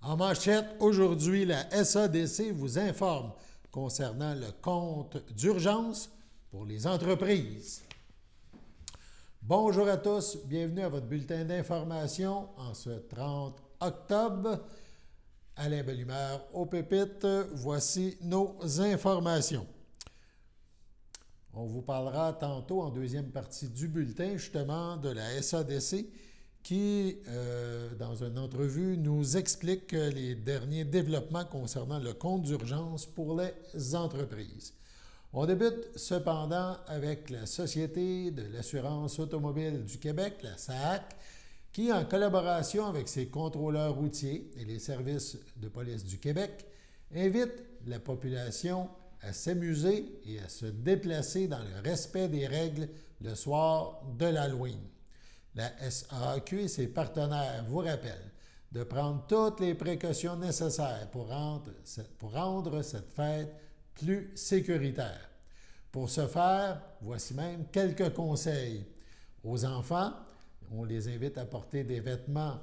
En manchette, aujourd'hui, la SADC vous informe concernant le compte d'urgence pour les entreprises. Bonjour à tous, bienvenue à votre bulletin d'information en ce 30 octobre. Alain Bellumeur au pépites, voici nos informations. On vous parlera tantôt en deuxième partie du bulletin justement de la SADC qui, dans une entrevue, nous explique les derniers développements concernant le compte d'urgence pour les entreprises. On débute cependant avec la Société de l'assurance automobile du Québec, la SAAC, qui, en collaboration avec ses contrôleurs routiers et les services de police du Québec, invite la population à s'amuser et à se déplacer dans le respect des règles le soir de l'Halloween. La SAAQ et ses partenaires vous rappellent de prendre toutes les précautions nécessaires pour rendre cette fête plus sécuritaire. Pour ce faire, voici même quelques conseils. Aux enfants, on les invite à porter des vêtements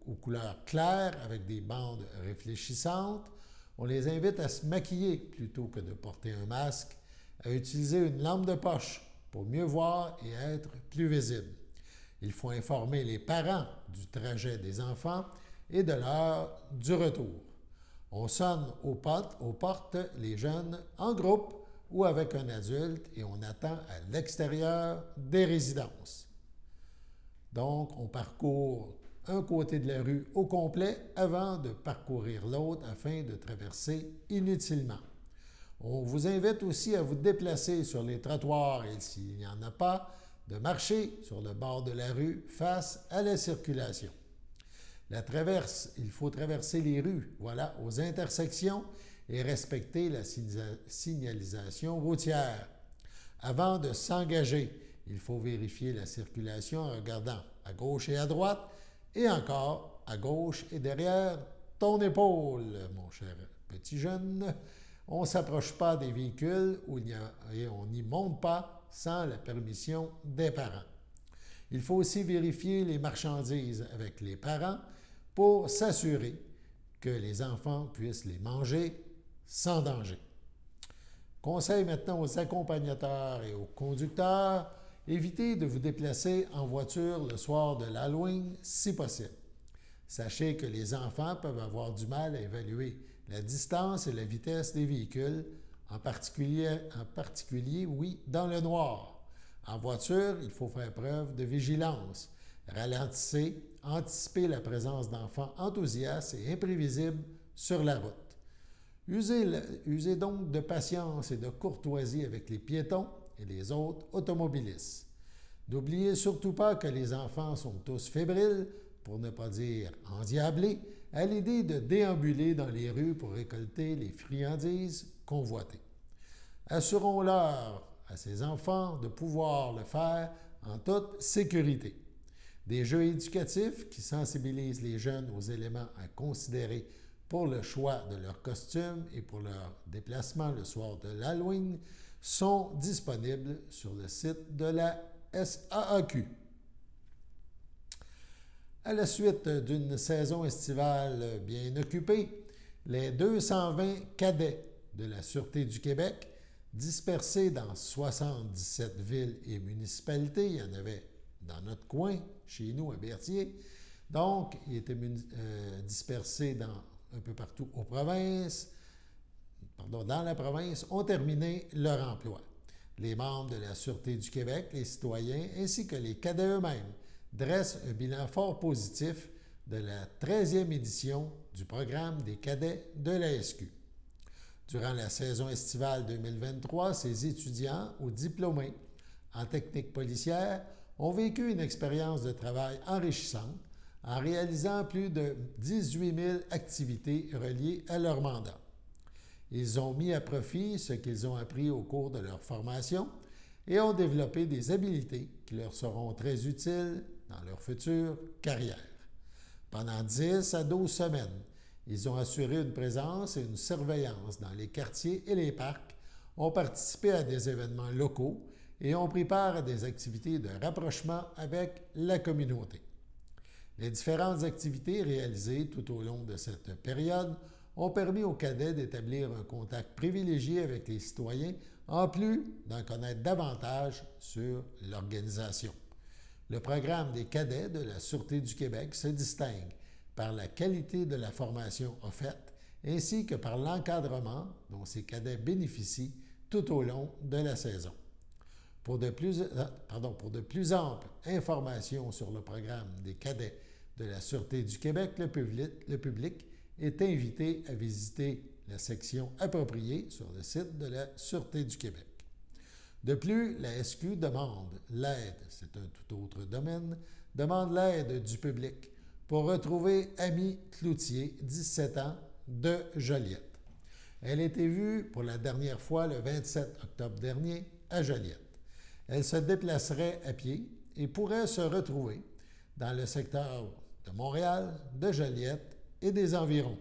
aux couleurs claires avec des bandes réfléchissantes. On les invite à se maquiller plutôt que de porter un masque, à utiliser une lampe de poche pour mieux voir et être plus visible. Il faut informer les parents du trajet des enfants et de l'heure du retour. On sonne aux portes les jeunes en groupe ou avec un adulte et on attend à l'extérieur des résidences. Donc, on parcourt un côté de la rue au complet avant de parcourir l'autre afin de traverser inutilement. On vous invite aussi à vous déplacer sur les trottoirs et s'il n'y en a pas, de marcher sur le bord de la rue face à la circulation. Il faut traverser les rues, voilà, aux intersections et respecter la signalisation routière. Avant de s'engager, il faut vérifier la circulation en regardant à gauche et à droite et encore à gauche et derrière ton épaule, mon cher petit jeune. On ne s'approche pas des véhicules et on n'y monte pas sans la permission des parents. Il faut aussi vérifier les marchandises avec les parents pour s'assurer que les enfants puissent les manger sans danger. Conseil maintenant aux accompagnateurs et aux conducteurs, évitez de vous déplacer en voiture le soir de l'Halloween si possible. Sachez que les enfants peuvent avoir du mal à évaluer la distance et la vitesse des véhicules, en particulier, oui, dans le noir. En voiture, il faut faire preuve de vigilance. Ralentissez, anticipez la présence d'enfants enthousiastes et imprévisibles sur la route. Usez donc de patience et de courtoisie avec les piétons et les autres automobilistes. N'oubliez surtout pas que les enfants sont tous fébriles, pour ne pas dire endiablés, à l'idée de déambuler dans les rues pour récolter les friandises convoitées. Assurons-leur à ces enfants de pouvoir le faire en toute sécurité. Des jeux éducatifs qui sensibilisent les jeunes aux éléments à considérer pour le choix de leur costume et pour leur déplacement le soir de l'Halloween sont disponibles sur le site de la SAAQ. À la suite d'une saison estivale bien occupée, les 220 cadets de la Sûreté du Québec, dispersés dans 77 villes et municipalités, il y en avait dans notre coin, chez nous à Berthier, donc ils étaient dispersés un peu partout dans la province, ont terminé leur emploi. Les membres de la Sûreté du Québec, les citoyens, ainsi que les cadets eux-mêmes, dresse un bilan fort positif de la 13e édition du programme des cadets de la SQ. Durant la saison estivale 2023, ces étudiants ou diplômés en technique policière ont vécu une expérience de travail enrichissante en réalisant plus de 18 000 activités reliées à leur mandat. Ils ont mis à profit ce qu'ils ont appris au cours de leur formation et ont développé des habiletés qui leur seront très utiles dans leur future carrière. Pendant 10 à 12 semaines, ils ont assuré une présence et une surveillance dans les quartiers et les parcs, ont participé à des événements locaux et ont pris part à des activités de rapprochement avec la communauté. Les différentes activités réalisées tout au long de cette période ont permis aux cadets d'établir un contact privilégié avec les citoyens, en plus d'en connaître davantage sur l'organisation. Le programme des cadets de la Sûreté du Québec se distingue par la qualité de la formation offerte ainsi que par l'encadrement dont ces cadets bénéficient tout au long de la saison. Pour de plus amples informations sur le programme des cadets de la Sûreté du Québec, le public est invité à visiter la section appropriée sur le site de la Sûreté du Québec. De plus, la SQ demande l'aide, c'est un tout autre domaine, demande l'aide du public pour retrouver Amy Cloutier, 17 ans, de Joliette. Elle a été vue pour la dernière fois le 27 octobre dernier à Joliette. Elle se déplacerait à pied et pourrait se retrouver dans le secteur de Montréal, de Joliette et des environs.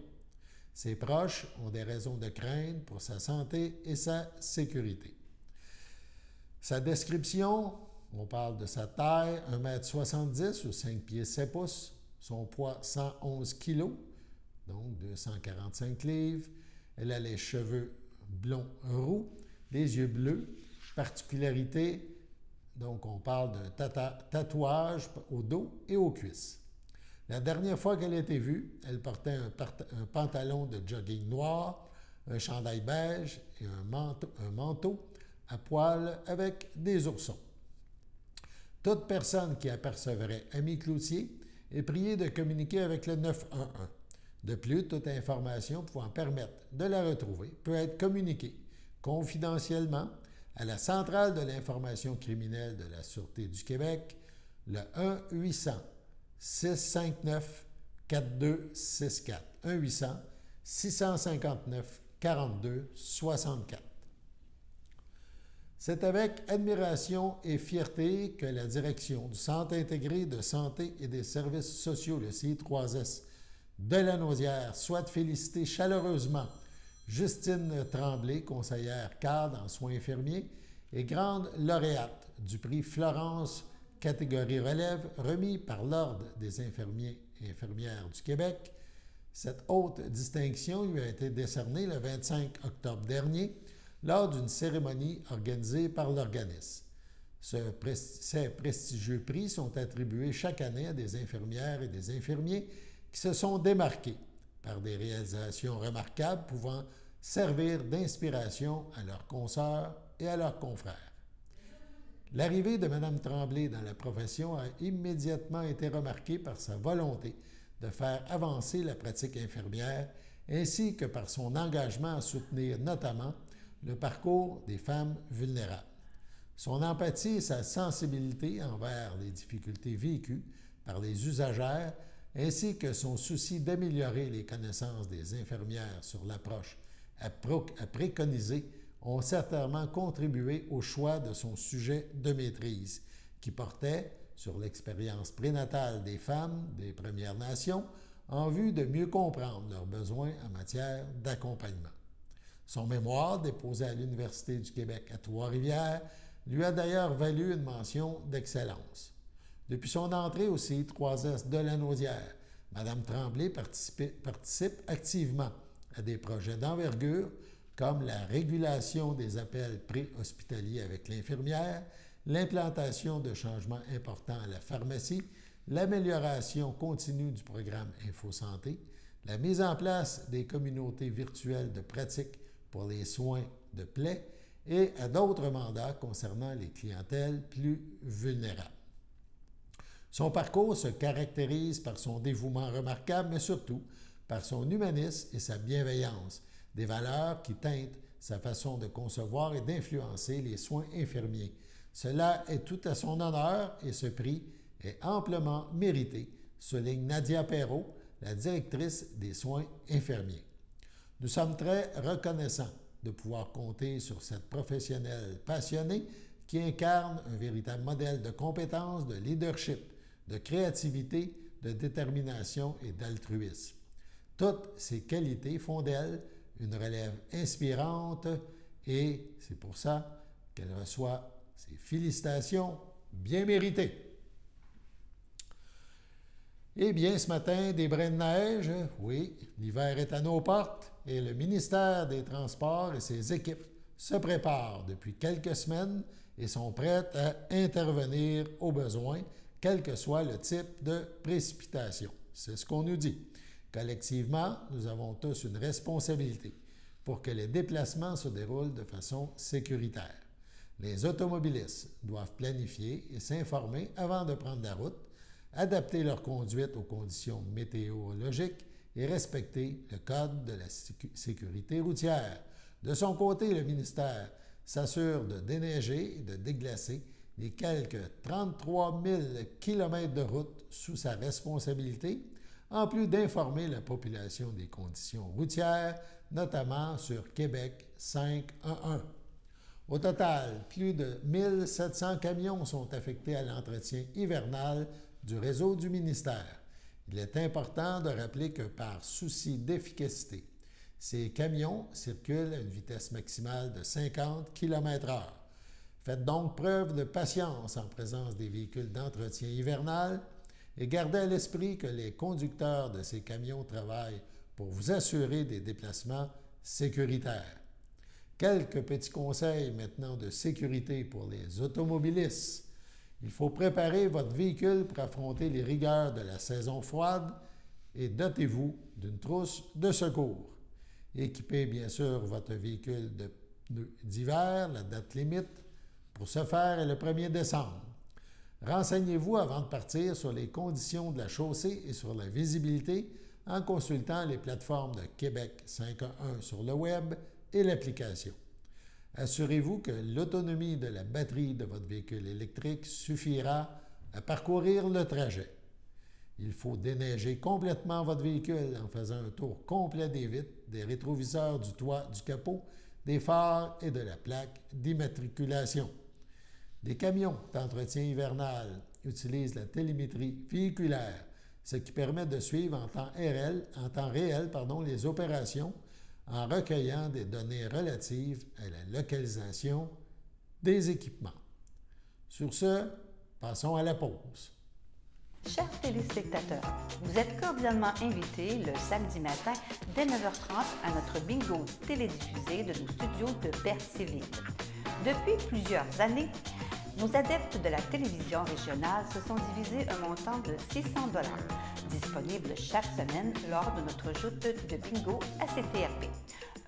Ses proches ont des raisons de crainte pour sa santé et sa sécurité. Sa description, on parle de sa taille, 1,70 m ou 5 pieds 7 pouces, son poids 111 kg, donc 245 livres. Elle a les cheveux blonds roux, les yeux bleus. Particularité, donc on parle d'un tatouage au dos et aux cuisses. La dernière fois qu'elle a été vue, elle portait un pantalon de jogging noir, un chandail beige et un manteau à poil avec des oursons. Toute personne qui apercevrait Amy Cloutier est priée de communiquer avec le 911. De plus, toute information pouvant permettre de la retrouver peut être communiquée confidentiellement à la Centrale de l'information criminelle de la Sûreté du Québec, le 1-800-659-4264. 1-800-659-4264. C'est avec admiration et fierté que la direction du Centre intégré de santé et des services sociaux, le CI3S, de Lanaudière, souhaite féliciter chaleureusement Justine Tremblay, conseillère cadre en soins infirmiers et grande lauréate du prix Florence catégorie relève remis par l'Ordre des infirmiers et infirmières du Québec. Cette haute distinction lui a été décernée le 25 octobre dernier lors d'une cérémonie organisée par l'organisme. Ces prestigieux prix sont attribués chaque année à des infirmières et des infirmiers qui se sont démarqués par des réalisations remarquables pouvant servir d'inspiration à leurs consoeurs et à leurs confrères. L'arrivée de Mme Tremblay dans la profession a immédiatement été remarquée par sa volonté de faire avancer la pratique infirmière ainsi que par son engagement à soutenir notamment le parcours des femmes vulnérables. Son empathie et sa sensibilité envers les difficultés vécues par les usagères ainsi que son souci d'améliorer les connaissances des infirmières sur l'approche à préconiser ont certainement contribué au choix de son sujet de maîtrise, qui portait sur l'expérience prénatale des femmes des Premières Nations en vue de mieux comprendre leurs besoins en matière d'accompagnement. Son mémoire, déposé à l'Université du Québec à Trois-Rivières, lui a d'ailleurs valu une mention d'excellence. Depuis son entrée au CI3S de Lanaudière, Mme Tremblay participe activement à des projets d'envergure comme la régulation des appels préhospitaliers avec l'infirmière, l'implantation de changements importants à la pharmacie, l'amélioration continue du programme InfoSanté, la mise en place des communautés virtuelles de pratique pour les soins de plaie et à d'autres mandats concernant les clientèles plus vulnérables. Son parcours se caractérise par son dévouement remarquable, mais surtout par son humanisme et sa bienveillance, des valeurs qui teintent sa façon de concevoir et d'influencer les soins infirmiers. Cela est tout à son honneur et ce prix est amplement mérité, souligne Nadia Perrault, la directrice des soins infirmiers. Nous sommes très reconnaissants de pouvoir compter sur cette professionnelle passionnée qui incarne un véritable modèle de compétence, de leadership, de créativité, de détermination et d'altruisme. Toutes ces qualités font d'elle une relève inspirante et c'est pour ça qu'elle reçoit ses félicitations bien méritées. Eh bien, ce matin, des brins de neige, oui, l'hiver est à nos portes et le ministère des Transports et ses équipes se préparent depuis quelques semaines et sont prêtes à intervenir au besoin, quel que soit le type de précipitation. C'est ce qu'on nous dit. Collectivement, nous avons tous une responsabilité pour que les déplacements se déroulent de façon sécuritaire. Les automobilistes doivent planifier et s'informer avant de prendre la route, adapter leur conduite aux conditions météorologiques et respecter le code de la sécurité routière. De son côté, le ministère s'assure de déneiger et de déglacer les quelques 33 000 km de route sous sa responsabilité, en plus d'informer la population des conditions routières, notamment sur Québec 511. Au total, plus de 1700 camions sont affectés à l'entretien hivernal du réseau du ministère. Il est important de rappeler que par souci d'efficacité, ces camions circulent à une vitesse maximale de 50 km/h. Faites donc preuve de patience en présence des véhicules d'entretien hivernal et gardez à l'esprit que les conducteurs de ces camions travaillent pour vous assurer des déplacements sécuritaires. Quelques petits conseils maintenant de sécurité pour les automobilistes. Il faut préparer votre véhicule pour affronter les rigueurs de la saison froide et dotez-vous d'une trousse de secours. Équipez bien sûr votre véhicule de pneus d'hiver, la date limite pour ce faire est le 1er décembre. Renseignez-vous avant de partir sur les conditions de la chaussée et sur la visibilité en consultant les plateformes de Québec 511 sur le web et l'application. Assurez-vous que l'autonomie de la batterie de votre véhicule électrique suffira à parcourir le trajet. Il faut déneiger complètement votre véhicule en faisant un tour complet des vitres, des rétroviseurs, du toit, du capot, des phares et de la plaque d'immatriculation. Les camions d'entretien hivernal utilisent la télémétrie véhiculaire, ce qui permet de suivre en temps réel, les opérations en recueillant des données relatives à la localisation des équipements. Sur ce, passons à la pause. Chers téléspectateurs, vous êtes cordialement invités le samedi matin dès 9h30 à notre bingo télédiffusé de nos studios de Berthierville. Depuis plusieurs années, nos adeptes de la télévision régionale se sont divisés un montant de 600 $, disponible chaque semaine lors de notre joute de bingo à CTRP.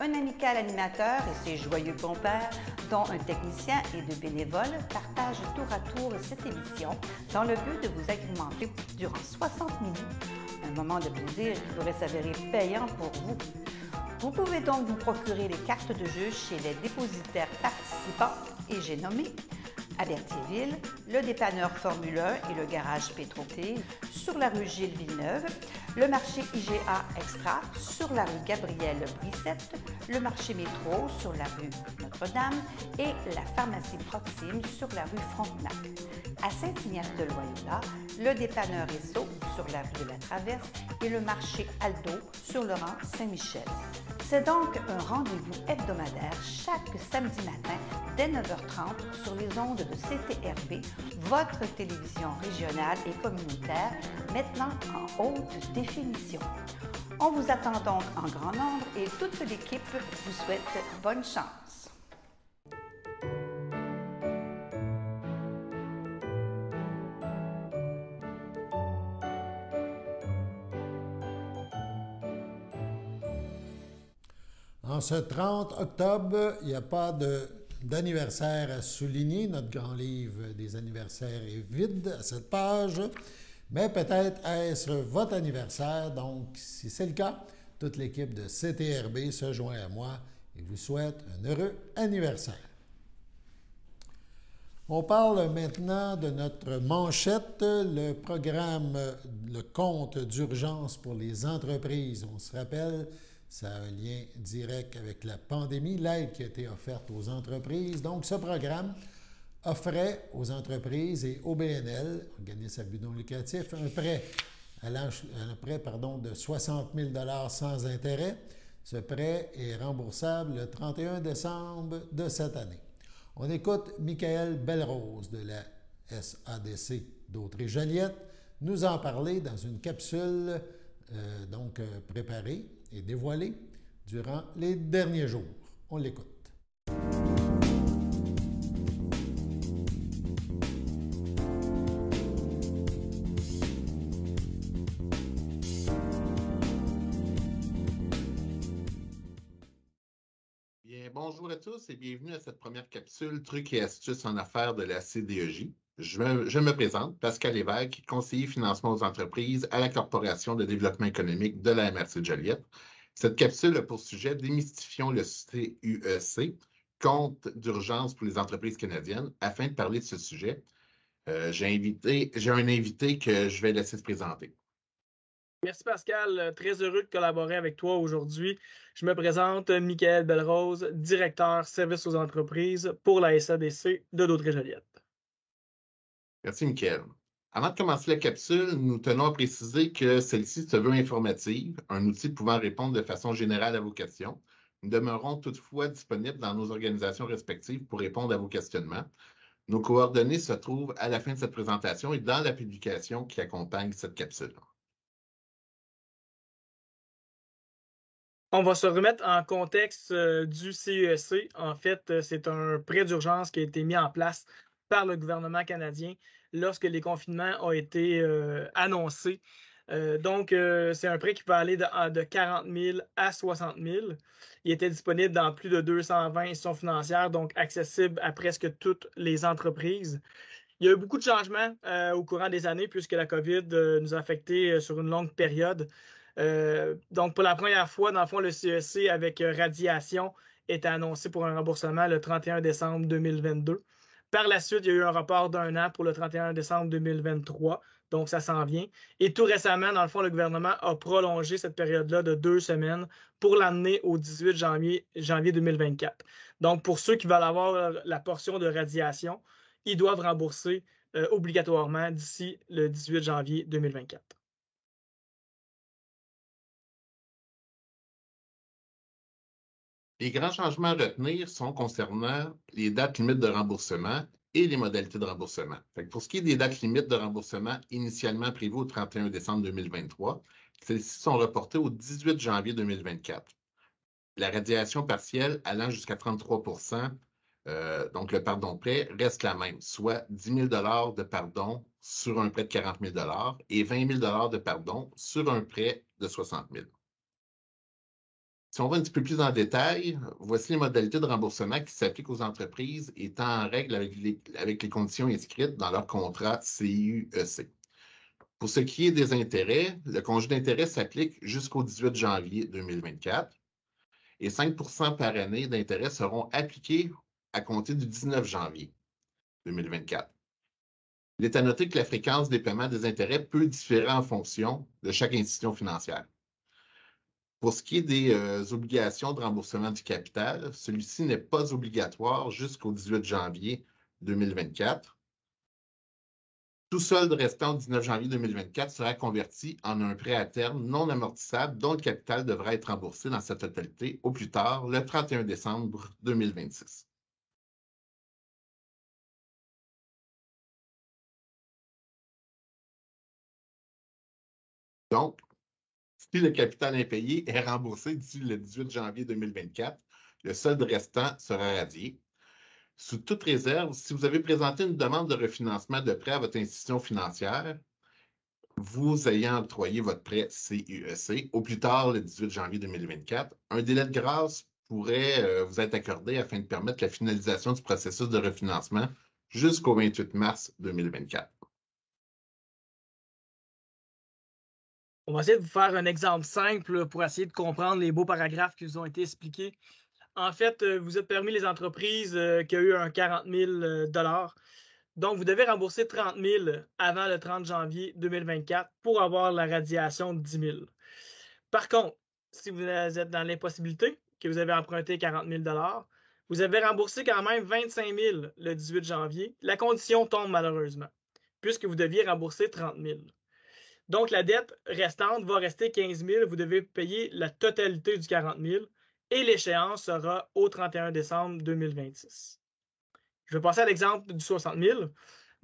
Un amical animateur et ses joyeux compères, dont un technicien et deux bénévoles, partagent tour à tour cette émission dans le but de vous agrémenter durant 60 minutes. Un moment de plaisir qui pourrait s'avérer payant pour vous. Vous pouvez donc vous procurer les cartes de jeu chez les dépositaires participants et j'ai nommé à Berthierville, le dépanneur Formule 1 et le garage Pétroté, sur la rue Gilles Villeneuve, le marché IGA Extra sur la rue Gabrielle Brissette, le marché Métro sur la rue Notre-Dame et la pharmacie Proxime sur la rue Frontenac. À Saint-Ignace-de-Loyola, le dépanneur Esso sur la rue de la Traverse et le marché Aldo sur le rang Saint-Michel. C'est donc un rendez-vous hebdomadaire chaque samedi matin dès 9h30 sur les ondes de CTRB, votre télévision régionale et communautaire, maintenant en haute définition. On vous attend donc en grand nombre et toute l'équipe vous souhaite bonne chance. En ce 30 octobre, il n'y a pas d'anniversaire à souligner. Notre grand livre des anniversaires est vide à cette page. Mais peut-être est-ce votre anniversaire. Donc, si c'est le cas, toute l'équipe de CTRB se joint à moi et vous souhaite un heureux anniversaire. On parle maintenant de notre manchette, le programme, le compte d'urgence pour les entreprises. On se rappelle, ça a un lien direct avec la pandémie, l'aide qui a été offerte aux entreprises. Donc, ce programme offrait aux entreprises et au BNL, organisme à but non lucratif, un prêt de 60 000 $ sans intérêt. Ce prêt est remboursable le 31 décembre de cette année. On écoute Michael Belrose de la SADC d'Autré-Joliette nous en parler dans une capsule préparée et dévoilée durant les derniers jours. On l'écoute. Bien, bonjour à tous et bienvenue à cette première capsule Trucs et astuces en affaires de la CDEJ. Je me présente, Pascal Lévesque, conseiller financement aux entreprises à la Corporation de développement économique de la MRC de Joliette. Cette capsule a pour sujet Démystifions le CUEC, compte d'urgence pour les entreprises canadiennes. Afin de parler de ce sujet, j'ai un invité que je vais laisser se présenter. Merci Pascal, très heureux de collaborer avec toi aujourd'hui. Je me présente, Michael Belrose, directeur service aux entreprises pour la SADC de Dautré-Joliette. Merci, Michael. Avant de commencer la capsule, nous tenons à préciser que celle-ci se veut informative, un outil pouvant répondre de façon générale à vos questions. Nous demeurons toutefois disponibles dans nos organisations respectives pour répondre à vos questionnements. Nos coordonnées se trouvent à la fin de cette présentation et dans la publication qui accompagne cette capsule. On va se remettre en contexte du CUEC. En fait, c'est un prêt d'urgence qui a été mis en place par le gouvernement canadien lorsque les confinements ont été annoncés. C'est un prêt qui peut aller de 40 000 à 60 000. Il était disponible dans plus de 220 institutions financières, donc accessible à presque toutes les entreprises. Il y a eu beaucoup de changements au courant des années puisque la COVID nous a affectés sur une longue période. Donc, pour la première fois, dans le fond, le CEC avec radiation était annoncé pour un remboursement le 31 décembre 2022. Par la suite, il y a eu un report d'un an pour le 31 décembre 2023. Donc, ça s'en vient. Et tout récemment, dans le fond, le gouvernement a prolongé cette période-là de 2 semaines pour l'amener au 18 janvier 2024. Donc, pour ceux qui veulent avoir la portion de radiation, ils doivent rembourser obligatoirement d'ici le 18 janvier 2024. Les grands changements à retenir sont concernant les dates limites de remboursement et les modalités de remboursement. Pour ce qui est des dates limites de remboursement initialement prévues au 31 décembre 2023, celles-ci sont reportées au 18 janvier 2024. La radiation partielle allant jusqu'à 33 donc le pardon prêt, reste la même, soit 10 000 de pardon sur un prêt de 40 000 et 20 000 de pardon sur un prêt de 60 000. Si on va un petit peu plus en détail, voici les modalités de remboursement qui s'appliquent aux entreprises étant en règle avec les conditions inscrites dans leur contrat CUEC. Pour ce qui est des intérêts, le congé d'intérêt s'applique jusqu'au 18 janvier 2024 et 5 par année d'intérêt seront appliqués à compter du 19 janvier 2024. Il est à noter que la fréquence des paiements des intérêts peut différer en fonction de chaque institution financière. Pour ce qui est des obligations de remboursement du capital, celui-ci n'est pas obligatoire jusqu'au 18 janvier 2024. Tout solde restant au 19 janvier 2024 sera converti en un prêt à terme non amortissable dont le capital devra être remboursé dans sa totalité au plus tard le 31 décembre 2026. Donc, si le capital impayé est remboursé d'ici le 18 janvier 2024, le solde restant sera radié. Sous toute réserve, si vous avez présenté une demande de refinancement de prêt à votre institution financière, vous ayant octroyé votre prêt CUEC au plus tard le 18 janvier 2024, un délai de grâce pourrait vous être accordé afin de permettre la finalisation du processus de refinancement jusqu'au 28 mars 2024. On va essayer de vous faire un exemple simple pour essayer de comprendre les beaux paragraphes qui vous ont été expliqués. En fait, vous êtes parmi les entreprises qui ont eu un 40 000 Donc, vous devez rembourser 30 000 avant le 30 janvier 2024 pour avoir la radiation de 10 000. Par contre, si vous êtes dans l'impossibilité, que vous avez emprunté 40 000 vous avez remboursé quand même 25 000 le 18 janvier. La condition tombe malheureusement, puisque vous deviez rembourser 30 000. Donc, la dette restante va rester 15 000. Vous devez payer la totalité du 40 000 et l'échéance sera au 31 décembre 2026. Je vais passer à l'exemple du 60 000.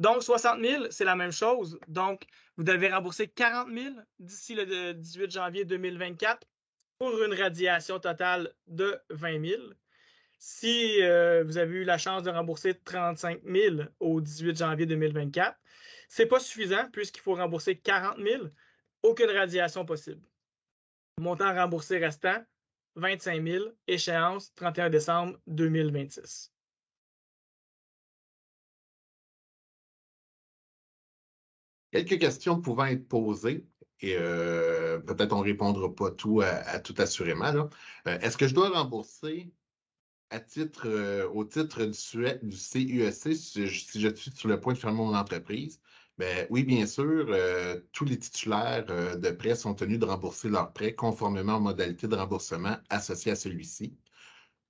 Donc, 60 000, c'est la même chose. Donc, vous devez rembourser 40 000 d'ici le 18 janvier 2024 pour une radiation totale de 20 000. Si vous avez eu la chance de rembourser 35 000 au 18 janvier 2024, ce n'est pas suffisant puisqu'il faut rembourser 40 000, aucune radiation possible. Montant remboursé restant, 25 000, échéance 31 décembre 2026. Quelques questions pouvant être posées, et peut-être on ne répondra pas tout tout assurément. Là. Est-ce que je dois rembourser au titre du CUSC si je suis sur le point de fermer mon entreprise? Ben, oui, bien sûr, tous les titulaires de prêts sont tenus de rembourser leurs prêts conformément aux modalités de remboursement associées à celui-ci.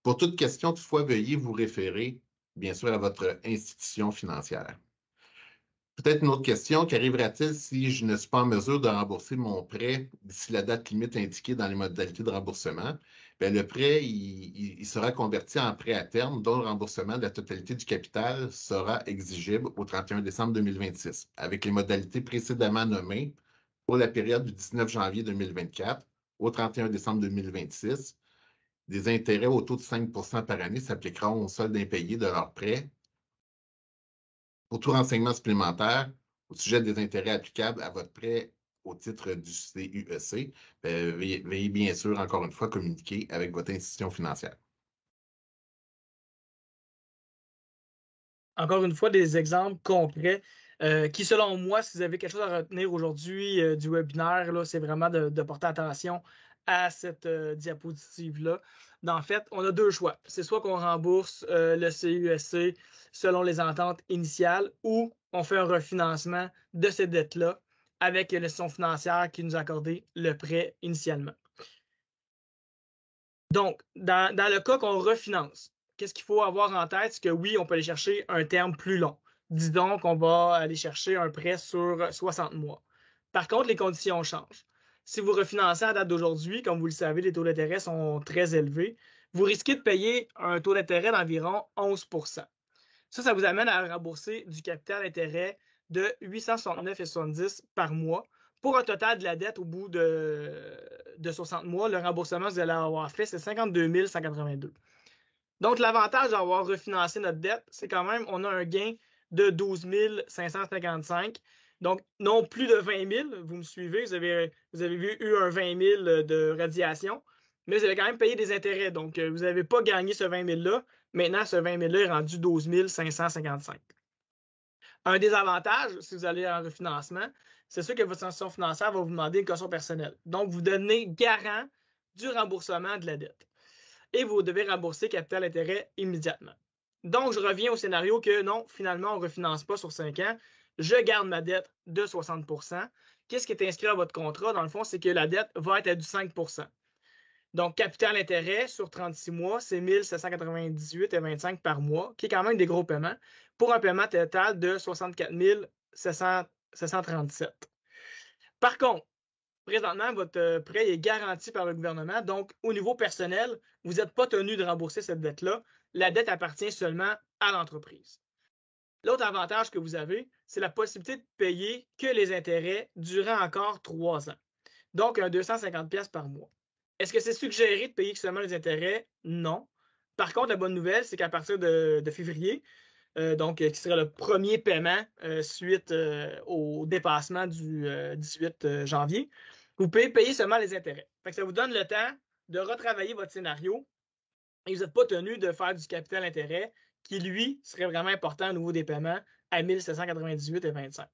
Pour toute question, toutefois, veuillez vous référer, bien sûr, à votre institution financière. Peut-être une autre question, qu'arrivera-t-il si je ne suis pas en mesure de rembourser mon prêt d'ici la date limite indiquée dans les modalités de remboursement? Bien, le prêt il sera converti en prêt à terme dont le remboursement de la totalité du capital sera exigible au 31 décembre 2026, avec les modalités précédemment nommées pour la période du 19 janvier 2024 au 31 décembre 2026. Des intérêts au taux de 5 par année s'appliqueront aux soldes impayés de leur prêt. Pour tout renseignement supplémentaire au sujet des intérêts applicables à votre prêt au titre du CUEC, veuillez bien sûr, encore une fois, communiquer avec votre institution financière. Encore une fois, des exemples concrets qui, selon moi, si vous avez quelque chose à retenir aujourd'hui du webinaire, c'est vraiment de porter attention à cette diapositive-là. En fait, on a deux choix. C'est soit qu'on rembourse le CUSC selon les ententes initiales ou on fait un refinancement de ces dettes-là avec l'institution financière qui nous a accordé le prêt initialement. Donc, dans le cas qu'on refinance, qu'est-ce qu'il faut avoir en tête? C'est que oui, on peut aller chercher un terme plus long. Disons qu'on va aller chercher un prêt sur 60 mois. Par contre, les conditions changent. Si vous refinancez à date d'aujourd'hui, comme vous le savez, les taux d'intérêt sont très élevés, vous risquez de payer un taux d'intérêt d'environ 11 %. Ça vous amène à rembourser du capital d'intérêt de 869,70 $ par mois pour un total de la dette au bout de 60 mois. Le remboursement que vous allez avoir fait, c'est 52 182. Donc, l'avantage d'avoir refinancé notre dette, c'est quand même, on a un gain de 12 555. Donc, non plus de 20 000, vous me suivez, vous avez eu un 20 000 de radiation, mais vous avez quand même payé des intérêts. Donc, vous n'avez pas gagné ce 20 000-là. Maintenant, ce 20 000-là est rendu 12 555. Un des avantages, si vous allez en refinancement, c'est sûr que votre institution financière va vous demander une caution personnelle. Donc, vous donnez garant du remboursement de la dette. Et vous devez rembourser capital intérêt immédiatement. Donc, je reviens au scénario que non, finalement, on ne refinance pas sur 5 ans. Je garde ma dette de 60 %. Qu'est-ce qui est inscrit à votre contrat? Dans le fond, c'est que la dette va être à du 5 %. Donc, capital intérêt sur 36 mois, c'est 1 798,25 $ par mois, qui est quand même des gros paiements, pour un paiement total de 64 737. Par contre, présentement, votre prêt est garanti par le gouvernement. Donc, au niveau personnel, vous n'êtes pas tenu de rembourser cette dette-là. La dette appartient seulement à l'entreprise. L'autre avantage que vous avez, c'est la possibilité de payer que les intérêts durant encore 3 ans. Donc, un 250 $ par mois. Est-ce que c'est suggéré de payer seulement les intérêts? Non. Par contre, la bonne nouvelle, c'est qu'à partir de février, donc qui serait le premier paiement suite au dépassement du 18 janvier, vous pouvez payer seulement les intérêts. Fait que ça vous donne le temps de retravailler votre scénario et vous n'êtes pas tenu de faire du capital intérêt qui, lui, serait vraiment important au niveau des paiements à 1 798,25 $.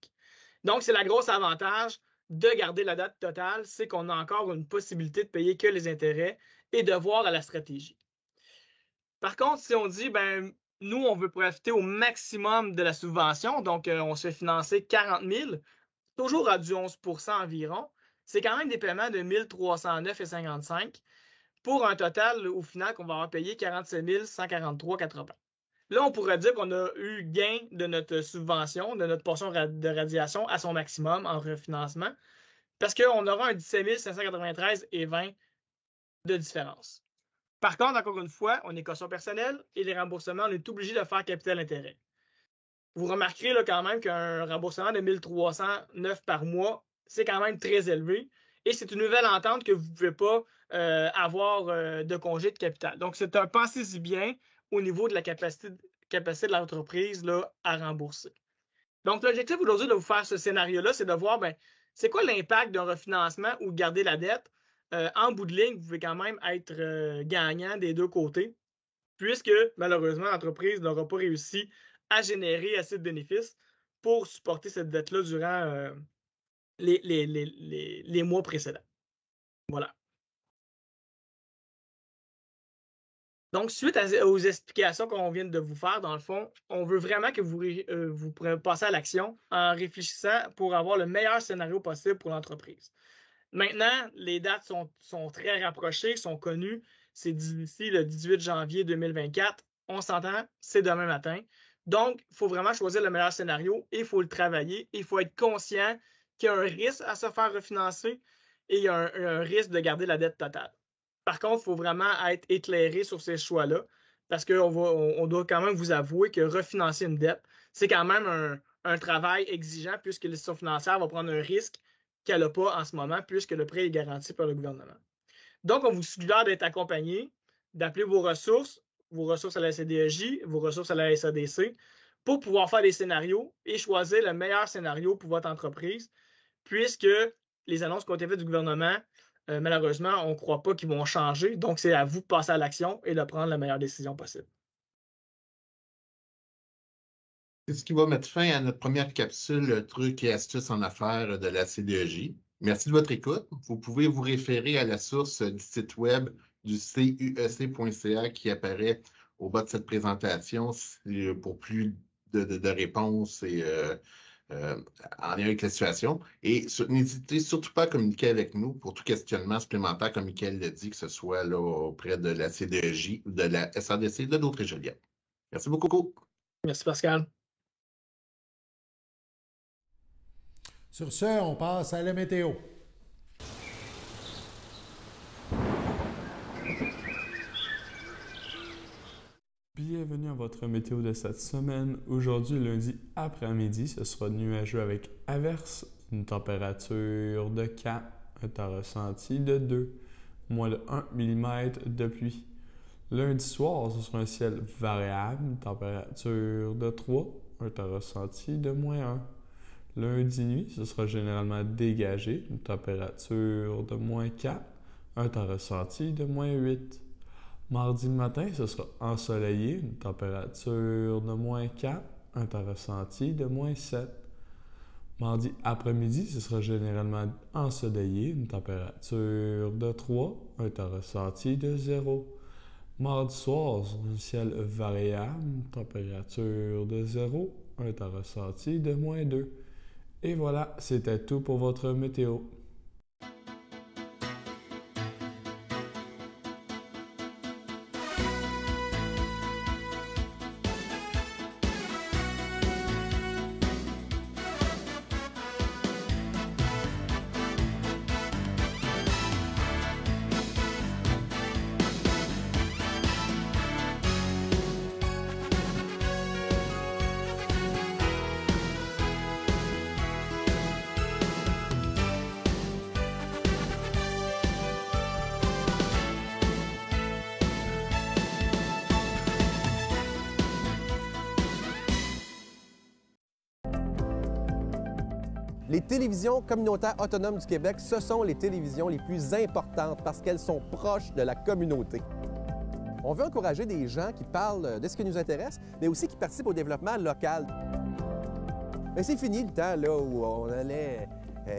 Donc, c'est le gros avantage de garder la date totale, c'est qu'on a encore une possibilité de payer que les intérêts et de voir à la stratégie. Par contre, si on dit, ben, nous, on veut profiter au maximum de la subvention, donc on se fait financer 40 000, toujours à du 11 % environ, c'est quand même des paiements de 1 309,55 $ pour un total, au final, qu'on va avoir payé 47 143,80 $. Là, on pourrait dire qu'on a eu gain de notre subvention, de notre portion de radiation à son maximum en refinancement, parce qu'on aura un 17 593,20 $ de différence. Par contre, encore une fois, on est caution personnelle et les remboursements, on est obligé de faire capital intérêt. vous remarquerez là, quand même qu'un remboursement de 1 309 par mois, c'est quand même très élevé. Et c'est une nouvelle entente que vous ne pouvez pas avoir de congé de capital. Donc, c'est un pensez-y bien au niveau de la capacité de l'entreprise à rembourser. Donc, l'objectif aujourd'hui de vous faire ce scénario-là, c'est de voir, c'est quoi l'impact d'un refinancement ou de garder la dette. En bout de ligne, vous pouvez quand même être gagnant des deux côtés, puisque malheureusement, l'entreprise n'aura pas réussi à générer assez de bénéfices pour supporter cette dette-là durant les mois précédents. Voilà. Donc, suite aux explications qu'on vient de vous faire, dans le fond, on veut vraiment que vous passez à l'action en réfléchissant pour avoir le meilleur scénario possible pour l'entreprise. Maintenant, les dates sont très rapprochées, sont connues. C'est d'ici le 18 janvier 2024. On s'entend, c'est demain matin. Donc, il faut vraiment choisir le meilleur scénario et il faut le travailler. Il faut être conscient qu'il y a un risque à se faire refinancer et il y a un risque de garder la dette totale. Par contre, il faut vraiment être éclairé sur ces choix-là parce qu'on doit quand même vous avouer que refinancer une dette, c'est quand même un travail exigeant puisque l'institution financière va prendre un risque qu'elle n'a pas en ce moment puisque le prêt est garanti par le gouvernement. Donc, on vous suggère d'être accompagné, d'appeler vos ressources à la CDEJ, vos ressources à la SADC, pour pouvoir faire des scénarios et choisir le meilleur scénario pour votre entreprise puisque les annonces qui ont été faites du gouvernement, malheureusement, on ne croit pas qu'ils vont changer. Donc, c'est à vous de passer à l'action et de prendre la meilleure décision possible. C'est ce qui va mettre fin à notre première capsule trucs et astuces en affaires de la CDEJ. Merci de votre écoute. Vous pouvez vous référer à la source du site web du CUEC.ca qui apparaît au bas de cette présentation pour plus de réponses et en lien avec la situation. Et n'hésitez surtout pas à communiquer avec nous pour tout questionnement supplémentaire, comme Michael l'a dit, que ce soit là, auprès de la CDEJ, de la SADC, de d'autres Joliette. Merci beaucoup. Merci, Pascal. Sur ce, on passe à la météo. Bienvenue à votre météo de cette semaine. Aujourd'hui, lundi après-midi, ce sera nuageux avec averse, une température de 4, un temps ressenti de 2, moins de 1 mm de pluie. Lundi soir, ce sera un ciel variable, une température de 3, un temps ressenti de moins 1. Lundi nuit, ce sera généralement dégagé, une température de moins 4, un temps ressenti de moins 8. Mardi matin, ce sera ensoleillé, une température de moins 4, un temps ressenti de moins 7. Mardi après-midi, ce sera généralement ensoleillé, une température de 3, un temps ressenti de 0. Mardi soir, un ciel variable, une température de 0, un temps ressenti de moins 2. Et voilà, c'était tout pour votre météo. Les télévisions communautaires autonomes du Québec, ce sont les télévisions les plus importantes parce qu'elles sont proches de la communauté. On veut encourager des gens qui parlent de ce qui nous intéresse, mais aussi qui participent au développement local. Mais c'est fini le temps là, où on allait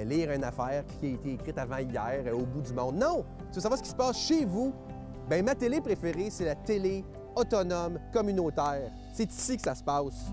lire une affaire qui a été écrite avant hier au bout du monde. Non! Tu veux savoir ce qui se passe chez vous? Bien, ma télé préférée, c'est la télé autonome communautaire. C'est ici que ça se passe.